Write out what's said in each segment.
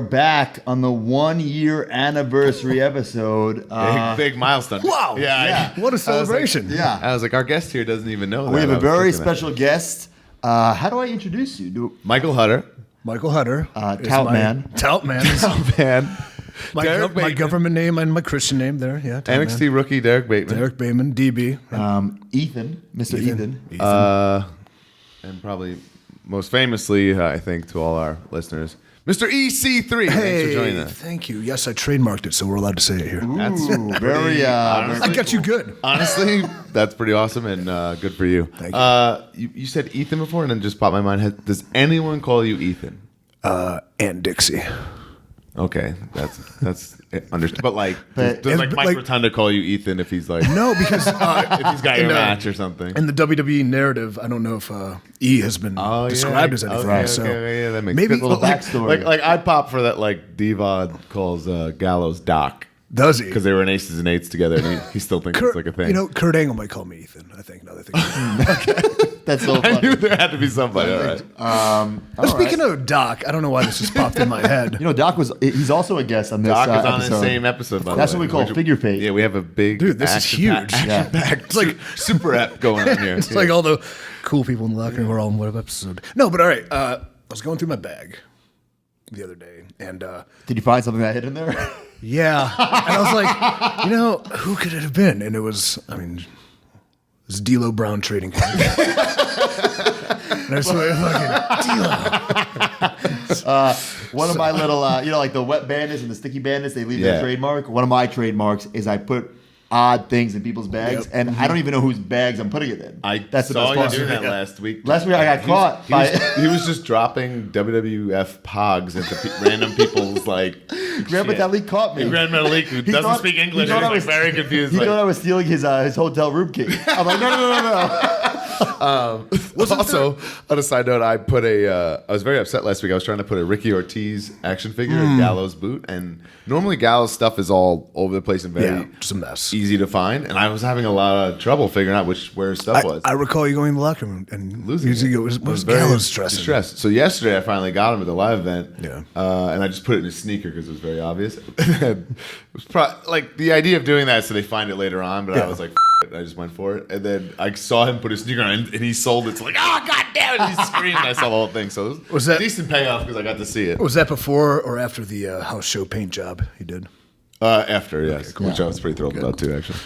back on the 1-year anniversary episode. Big milestone. Wow. Yeah. What a celebration. I was like, our guest here doesn't even know that. We have a very special guest. How do I introduce you? Michael Hutter. Michael Hutter. Tout Man. Tout Man. Man. My government name and my Christian name there. Yeah. Tout NXT Man. rookie Derek Bateman. Derek Bateman, DB. Ethan. Mr. Ethan. And probably most famously, I think, to all our listeners, Mr. EC3. Thanks for joining us. Thank you. Yes, I trademarked it, so we're allowed to say it here. That's Very. I got you good. Honestly, that's pretty awesome and good for you. Thank you. You said Ethan before, and then just popped my mind. Does anyone call you Ethan? And Dixie. Okay, that's understood. But does Mike like, Rotunda call you Ethan if he's like No, because if he's got your match or something? In the WWE narrative, I don't know if E has been described as anything. Okay, so yeah, that makes maybe sense. a little backstory. Like I'd pop for that. Like Devon calls Gallows Doc. Does he? Because they were in Aces and Eights together, and he still thinks it's like a thing. You know, Kurt Angle might call me Ethan. I think. Now that I think. That's so I funny. knew there had to be somebody. All right. Speaking of Doc, I don't know why this just popped in my head. You know, he's also a guest on this Doc is on episode. the same episode, by the way. That's what we call figure fate. Yeah, we have a big Dude, this is huge. It's like super ep going on here. It's like all the cool people in the locker room were all in what episode. No, but all right. I was going through my bag the other day, and Did you find something that hid in there? yeah, and I was like, you know, who could it have been? And it was, it was D'Lo Brown trading card. And I swear, fucking One of my little, like the wet bandits and the sticky bandits, they leave their trademark. One of my trademarks is I put odd things in people's bags, and I don't even know whose bags I'm putting it in. That's the best part. You doing that last week. Last week I got caught. He was just dropping WWF pogs into random people's like. Grandma Metalik caught me. Grandma Metalik, who doesn't speak English, and was very confused. He thought I was stealing his hotel room key. I'm like, no. Also, on a side note, I was very upset last week. I was trying to put a Ricky Ortiz action figure in Gallows' boot, and normally Gallows' stuff is all over the place and very just a mess. Easy to find, and I was having a lot of trouble figuring out where his stuff was. I recall you going in the locker room and losing it. Was Gallows stressing? Distressed. So yesterday I finally got him at the live event, and I just put it in his sneaker because it was very obvious. It was like the idea of doing that so they find it later on, but I was like, F it. I just went for it, and then I saw him put his sneaker on, and he sold it. So like, oh god damn it! He screamed. And I saw the whole thing. So it was that a decent payoff because I got to see it. Was that before or after the house show paint job he did? After, yes, cool. Which I was pretty thrilled about too, actually.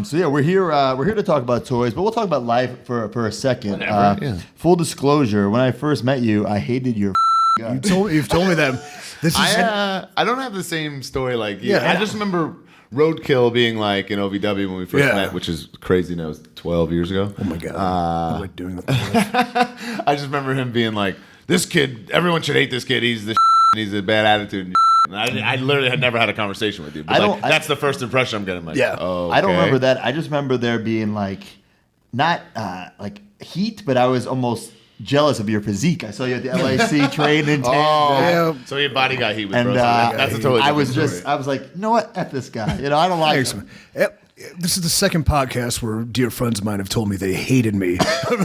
So yeah, we're here to talk about toys, but we'll talk about life for a second. Full disclosure: when I first met you, I hated your guts. You've told me that. This is I don't have the same story like you. I just remember Roadkill being like in OVW when we first met, which is crazy now. It was 12 years ago. Oh my god! I like doing that. I just remember him being like, "This kid, everyone should hate this kid. He's the and he's a bad attitude." And I literally had never had a conversation with you. But that's the first impression I'm getting. Like, okay. I don't remember that. I just remember there being like, not like heat, but I was almost jealous of your physique. I saw you at the LAC training. So your body got heat with and that's a totally different story. I was like, you know what? F this guy. I don't like him. This is the second podcast where dear friends of mine have told me they hated me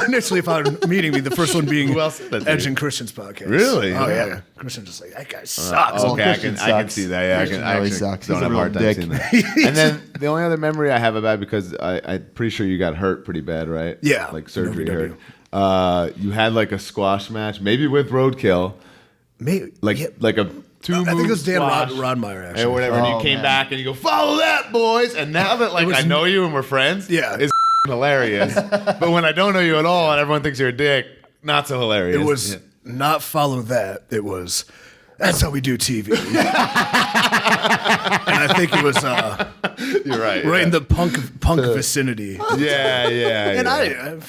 initially upon meeting me. The first one being Edge and Christian's podcast. Really? Oh yeah. Christian's just like, that guy sucks. Okay, I can see that. Yeah, I sucks. Don't have a hard time seeing that. And then the only other memory I have about it, because I'm pretty sure you got hurt pretty bad, right? Yeah, like surgery hurt. You had like a squash match, maybe with Roadkill. Maybe like a. I think it was Dan Rodmeyer, actually. Or whatever. And you came back and you go, follow that, boys. And now that I know you and we're friends, it's hilarious. But when I don't know you at all and everyone thinks you're a dick, not so hilarious. It was not follow that. It was, that's how we do TV. And I think it was you're right. In the punk vicinity. Yeah. And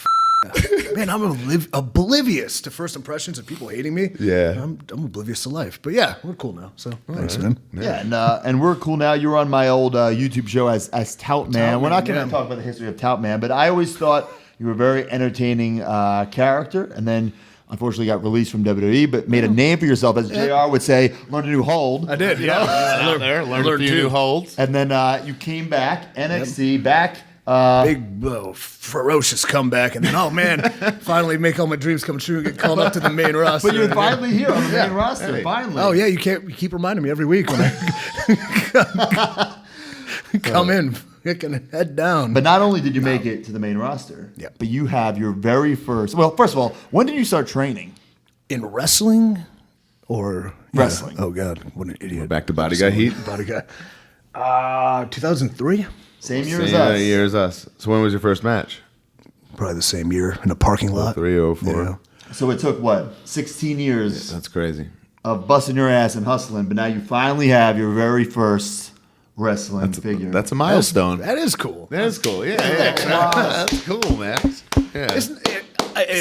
man, I'm oblivious to first impressions of people hating me. Yeah. I'm oblivious to life. But yeah, we're cool now. So thanks, man. Yeah, and we're cool now. You were on my old YouTube show as Tout Man. We're not going to talk about the history of Tout Man, but I always thought you were a very entertaining character, and then unfortunately got released from WWE, but made a name for yourself, as JR would say, learned a new hold. I did, I learned a few new holds. And then you came back, NXT, back Big, ferocious comeback, and then, oh man, finally make all my dreams come true and get called up to the main roster. But you're finally here on the main roster. Hey. Finally. Oh yeah, you keep reminding me every week when I come in, can head down. But not only did you make it to the main roster, Yeah. but you have your very first. Well, first of all, when did you start training? In wrestling or Wrestling. Oh god, what an idiot! Back to Body Guy Heat. Body guy. 2003, Same year as Same us. year as us. So when was your first match? probably the same year in a parking lot. 03, 04. Yeah. So it took what 16 years That's crazy. of busting your ass and hustling, but now you finally have your very first wrestling figure. That's a milestone. That is cool. That's cool. Yeah. That's cool, man. Yeah. It's,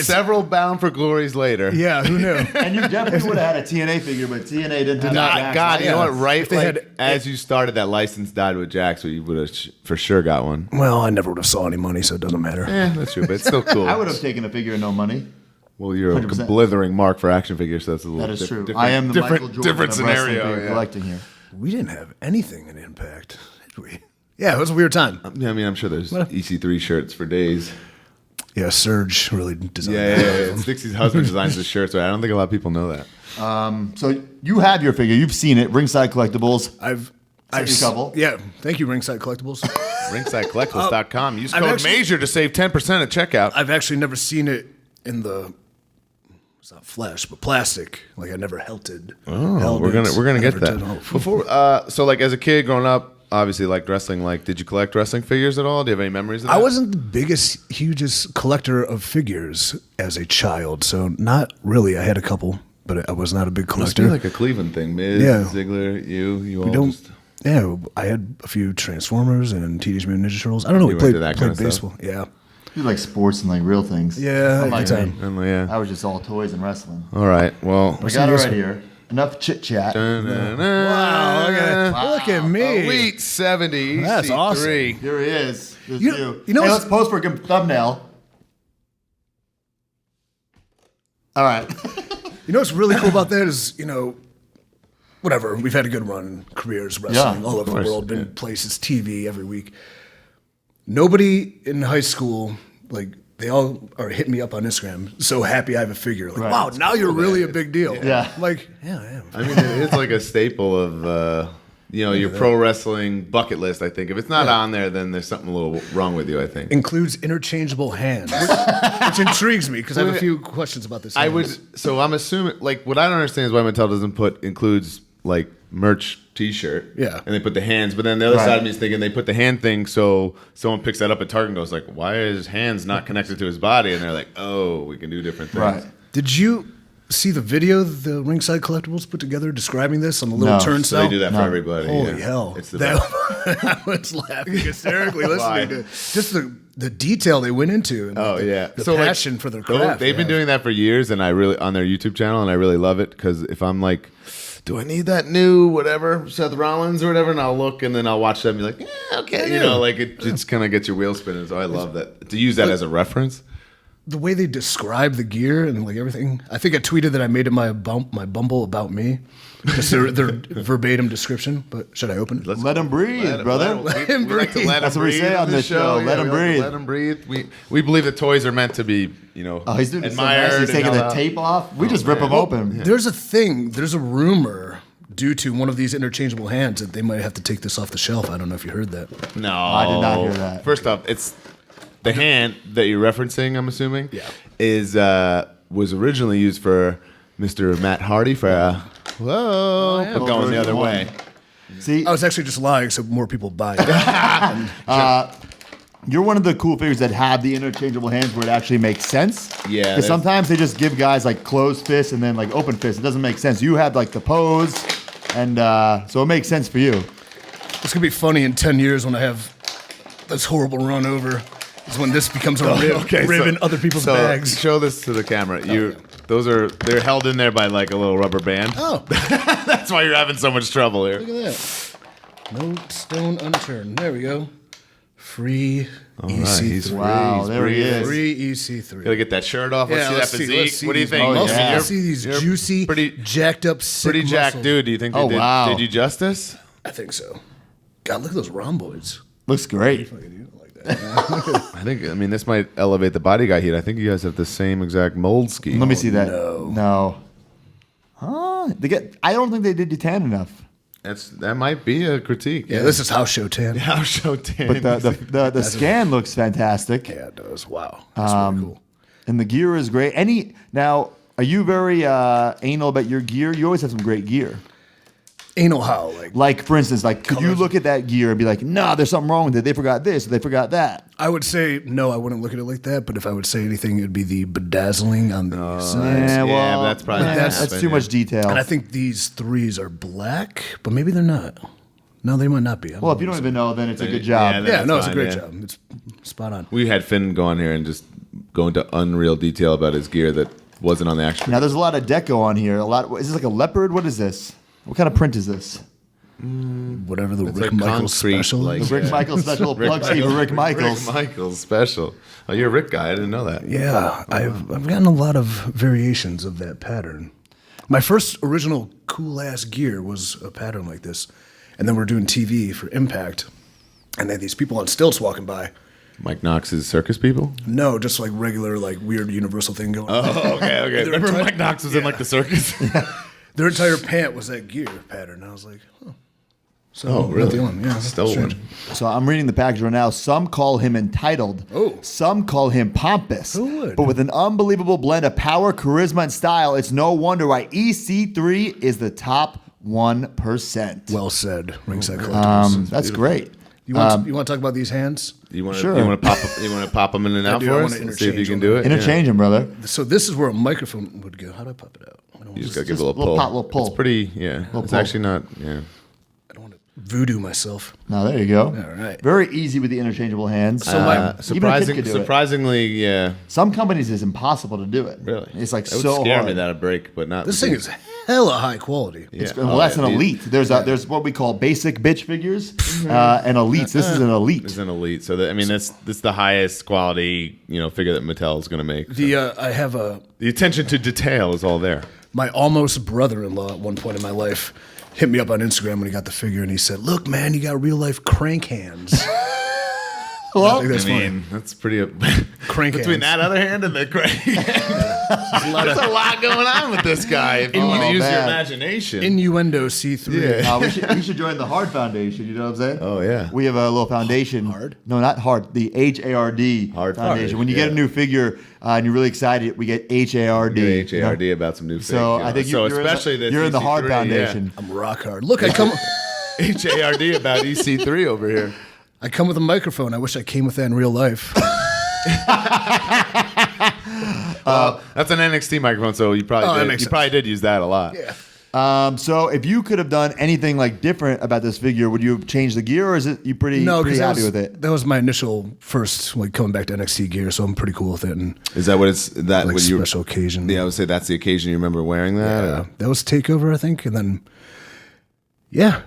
Several Bound for Glories later. yeah, who knew? And you definitely would have had a TNA figure, but TNA didn't have that. God, you know what? Right, If they like, had- as you started, that license died with Jack, so you would have for sure got one. Well, I never would have saw any money, so it doesn't matter. Yeah, that's true, but it's still cool. I would have taken a figure and no money. Well, you're a 100%. blithering mark for action figures, so that's a little That is true. different. I am the Michael Jordan different of wrestling scenario. figure Yeah. collecting here. We didn't have anything in Impact, did we? Yeah, it was a weird time. Yeah, I mean, I'm sure there's EC3 shirts for days. Yeah, Serge really designed Yeah, that. Dixie's husband designs the shirts, but I don't think a lot of people know that. So you have your figure. You've seen it. Ringside Collectibles. I've you a couple. Yeah, thank you, Ringside Collectibles. RingsideCollectibles.com. Use I've code actually- MAJOR to save 10% at checkout. I've actually never seen it in the. It's not flesh, but plastic. Like I never held it. Oh, we're gonna get that. Before, so like as a kid growing up, obviously like wrestling. Like, did you collect wrestling figures at all? Do you have any memories of that? I wasn't the biggest, hugest collector of figures as a child, so not really. I had a couple, but I was not a big Must collector. be like a Cleveland thing. Miz, Yeah. Ziggler, you all Don't. just. Yeah, I had a few Transformers and Teenage Mutant Ninja Turtles. I don't know. We were played, into that kind of played stuff? baseball. Yeah, You like sports and like real things. yeah, I'm like, anytime. hey, And, yeah. I was just all toys and wrestling. All right. Well. We got it right here. Enough chit chat. Wow, look at me. Elite 70. That's EC3. awesome. Here he is. This You- is you. you know Hey, what's- let's pose for a good thumbnail. All right. You know what's really cool about that is, whatever, we've had a good run in careers wrestling Yeah, all over the course, world, been places, TV every week. Nobody in high school, like, they all are hitting me up on Instagram. So happy I have a figure. Like, Right. wow, now you're really a big deal. Yeah. I'm like, yeah, I am. I mean, it's like a staple of your pro wrestling bucket list. I think if it's not on there, then there's something a little wrong with you. I think. Includes interchangeable hands, which intrigues me because I have a few questions about this. I would. hands. So I'm assuming, like, what I don't understand is why Mattel doesn't includes like merch T-shirt. Yeah. And they put the hands, but then the other Right. side of me is thinking they put the hand thing, so someone picks that up at Target and goes like, "Why is his hands not connected to his body?" And they're like, "Oh, we can do different things." Right. Did you see the video the Ringside Collectibles put together describing this on the little No. So turnstile? they do that for everybody. Holy yeah. hell! It's the best. I was laughing hysterically Why? listening to just the detail they went into. And Oh the, yeah, the So, like, passion for their craft. They've been doing that for years, and I really on their YouTube channel, and I really love it because if I'm like, do I need that new whatever Seth Rollins or whatever, and I'll look and then I'll watch that and be like, yeah, okay, like it just kind of gets your wheels spinning. So I love that to use that as a reference. the way they describe the gear and like everything. I think I tweeted that I made it my Bumble about me. Just their verbatim description. But should I open it? Let him breathe, brother. Let him breathe. breathe. That's what we say on this show. Let him breathe. Let him breathe. We believe that toys are meant to be, Oh, he's doing this so admired. nice. He's taking and the all that. tape off. We just rip them open. There's a rumor due to one of these interchangeable hands that they might have to take this off the shelf. I don't know if you heard that. No, I did not hear that. First off, it's the hand that you're referencing. I'm assuming, Yeah. is was originally used for Mr. Matt Hardy for but going the other way. See, I was actually just lying so more people buy it. you're one of the cool figures that have the interchangeable hands where it actually makes sense. Yeah, Because that's- sometimes they just give guys like closed fists and then like open fists. It doesn't make sense. You have like the pose, and so it makes sense for you. It's going to be funny in 10 years when I have this horrible run over. Is when this becomes a rib in other people's so bags. Show this to the camera. They're held in there by like a little rubber band. Oh, That's why you're having so much trouble here. look at that. No stone unturned. There we go. Free EC3. he's free. Wow, He's there he breathing. is. Free EC3. Gotta get that shirt off. Let's see that physique. let's see What do you these think? muscles. Oh, yeah. Let's see these You're juicy, pretty- jacked up, sick Pretty jacked muscles. dude. Do you think they Oh, did, wow. did you justice? I think so. God, look at those rhomboids. Looks great. Like that. I mean, this might elevate the body guy heat. I think you guys have the same exact mold scheme. Let me see that. no. Huh? I don't think they did you tan enough. That might be a critique. Yeah, this is house show tan. House show tan. But the scan looks fantastic. Yeah, it does. Wow. That's really cool. And the gear is great. Now, are you very anal about your gear? You always have some great gear. Anal how? Like, for instance, could you look at that gear and be like, nah, there's something wrong with it. They forgot this, or they forgot that. I would say, no, I wouldn't look at it like that. But if I would say anything, it would be the bedazzling on the sides. Yeah, well, but that's probably that's too much detail. And I think these threes are black, but maybe they're not. No, they might not be. Well, if you don't even know, then it's a good job. Yeah, no, it's a fine, great yeah. job. It's spot on. We had Finn go on here and just go into unreal detail about his gear that wasn't on the actual. Now, there's a lot of deco on here. Is this like a leopard? What is this? What kind of print is this? Whatever the It's Rick like Michaels concrete, special like- is. The Rick Michaels special plug sheet for Rick Michaels. Rick Michaels special. Oh, you're a Rick guy. I didn't know that. Yeah, I've gotten a lot of variations of that pattern. My first original cool ass gear was a pattern like this, and then we're doing TV for Impact, and then these people on stilts walking by. Mike Knox's circus people. No, just like regular, like weird Universal thing going on. Oh, okay. Remember entire- Mike Knox was in like the circus. Their entire pant was that gear pattern. And I was like, huh. So, Oh, I'm not really? the only one. Yeah, that's Stolen. strange. So I'm reading the package right now. Some call him entitled. Oh. Some call him pompous. Who would? But with an unbelievable blend of power, charisma, and style, it's no wonder why EC3 is the top 1%. Well said, Ringside Collectibles. That's great. You want to talk about these hands? You want to Sure. pop them in and out do. I for wanna us? And see if you interchange can them. do it. Interchange him, brother. So this is where a microphone would go. How do I pop it out? I don't You just want gotta give it a Just little pull. little pop, little pull. It's pretty. Yeah. It's pull. actually not. Yeah. to voodoo myself. Now there you go. All right. Very easy with the interchangeable hands. So my- Even a kid could do it. Surprisingly, yeah. Some companies it's impossible to do it. Really, It's like that would so scare hard. me that a break, but not This thing is hella high quality. Yeah. Well, that's an these- elite. There's what we call basic bitch figures and elites. This is an elite. It's an elite. So that's the highest quality figure that Mattel is going to make. I have The attention to detail is all there. my almost brother-in-law at one point in my life hit me up on Instagram when he got the figure, and he said, "Look, man, you got real life crank hands." I think that's funny. That's pretty. Crank Between hands. that other hand and the crank, there's a lot going on with this guy. If you want to use your man. imagination. Innuendo C3. Yeah. We should join the Hard Foundation. You know what I'm saying? Oh, yeah. We have a little foundation. Hard? No, not hard. The HARD Hard Foundation. When you get yeah. a new figure and you're really excited, we get HARD. Get you know? HARD about some new figs. So I think you're especially you're in the Hard EC3, Foundation. I'm rock hard. Look, I come HARD about EC3 over here. I come with a microphone. I wish I came with that in real life. That's an NXT microphone, so you that probably makes probably did use that a lot. Yeah. So if you could have done anything like different about this figure, would you have changed the gear, or is it you pretty because happy with it? that was my initial first coming back to NXT gear, so I'm pretty cool with it. And Is that what it's that like when you special occasion. Yeah, I would say that's the occasion you remember wearing that. Yeah, that was Takeover, I think, and then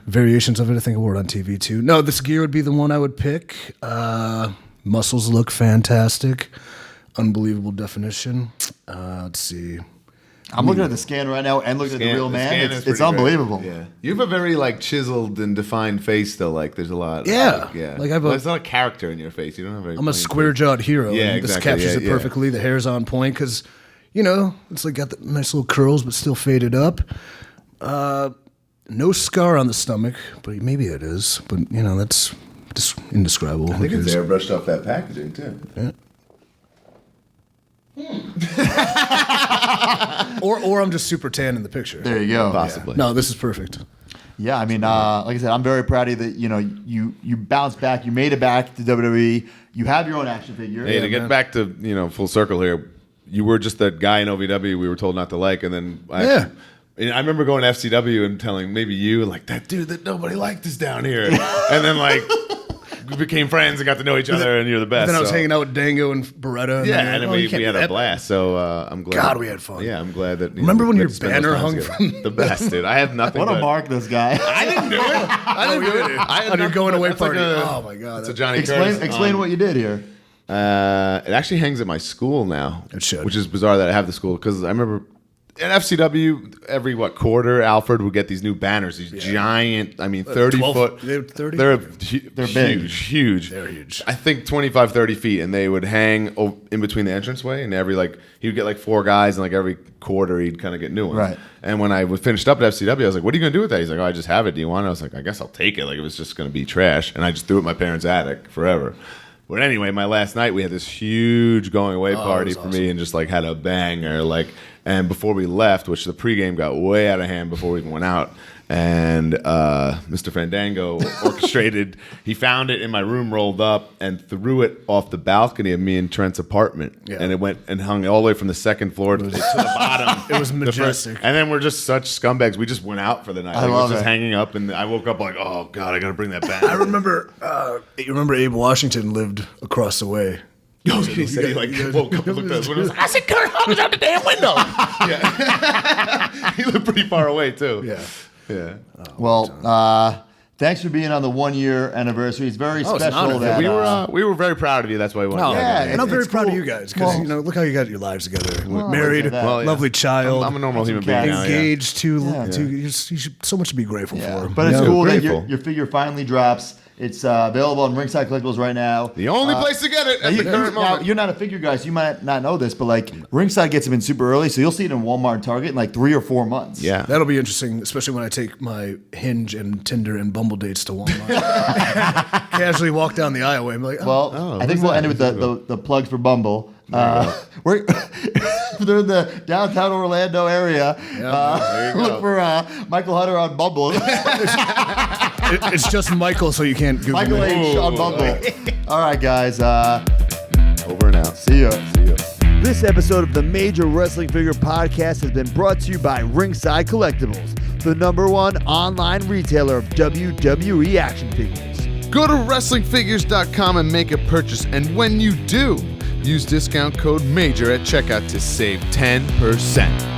variations of it. I think I wore it on TV too. No, this gear would be the one I would pick. Muscles look fantastic, unbelievable definition. Let's see. I'm looking at the scan right now and looking at the real man. scan is It's pretty great. unbelievable. Yeah, you have a very chiseled and defined face still. Like there's a lot. Yeah. yeah. Like, I have a- there's not a character in your face. You don't have very. I'm a square jawed hero. Yeah, and this exactly. captures Yeah, it yeah. perfectly. The hair's on point because, it's like got the nice little curls but still faded up. No scar on the stomach, but maybe it is. But that's just indescribable. I think it's airbrushed off that packaging too. Yeah. or I'm just super tan in the picture. There you go. Possibly. No, this is perfect. Yeah, I mean, like I said, I'm very proud of you that you bounced back, you made it back to WWE. You have your own action figure. Hey, to get back to full circle here, you were just that guy in OVW we were told not to like, and then I remember going to FCW and telling maybe you like that dude that nobody liked is down here, and then we became friends and got to know each other, and you're the best. Then I was so- hanging out with Dango and Beretta. Yeah, then, and then you we can't had do a that. blast. So I'm glad. God, we had fun. Yeah, I'm glad that. Remember we when got your to spend those banner times hung together. from- the best, dude? I have nothing. What a but- mark, this guy. I didn't do it. I didn't do it. I had On your nothing going but- away that's like party. a- Oh my God. It's a Johnny Curtis. Explain what you did here. It actually hangs at my school now. It should. Which is bizarre that I have the school because I remember at FCW, every quarter, Alfred would get these new banners, these giant, 30 foot. They're 30. They're big. huge. They're huge. I think 25, 30 feet, and they would hang in between the entranceway, and he would get 4 guys, and every quarter he'd kind of get new ones. Right. And when I finished up at FCW, I was like, what are you going to do with that? He's like, oh, I just have it. Do you want it? I was like, I guess I'll take it. It was just going to be trash. And I just threw it in my parents' attic forever. But anyway, my last night, we had this huge going away party for me and just had a banger. And before we left, which the pregame got way out of hand before we even went out, and Mr. Fandango orchestrated, he found it in my room rolled up and threw it off the balcony of me and Trent's apartment. Yeah. And it went and hung all the way from the second floor to the bottom. It was majestic. And then we're just such scumbags. We just went out for the night. I It love was just it. hanging up, and I woke up oh, God, I got to bring that back. I remember. You remember Abe Washington lived across the way. He said he woke up and looked at his window. I said, Kurt Hawkins out the damn window. Yeah. He lived pretty far away, too. Yeah. Yeah. Well, thanks for being on the 1-year anniversary. It's very it's an special honor. that We were very proud of you. That's why we wanted to yeah, have you. And I'm very It's proud of cool. you guys because look how you got your lives together. Married, look at that. Well, yeah. lovely child, I'm a normal human being now. Yeah. engaged to you should so much to be grateful for. But it's Yeah. cool that grateful. your figure finally drops. It's available on Ringside Collectibles right now. The only place to get it at the current moment. You're not a figure guy, so you might not know this, but Ringside gets them in super early, so you'll see it in Walmart and Target in 3 or 4 months. Yeah. That'll be interesting, especially when I take my Hinge and Tinder and Bumble dates to Walmart. Casually walk down the aisleway and be like, Well, I think we'll end it with the plugs for Bumble. We're they're in the downtown Orlando area. there you go. Look for Michael Hunter on Bumble. it's just Michael, so you can't Google Michael me. H on Bumble. All right, guys. Over and out. See ya. See ya. This episode of the Major Wrestling Figure Podcast has been brought to you by Ringside Collectibles, the #1 online retailer of WWE action figures. Go to WrestlingFigures.com and make a purchase. And when you do, use discount code MAJOR at checkout to save 10%.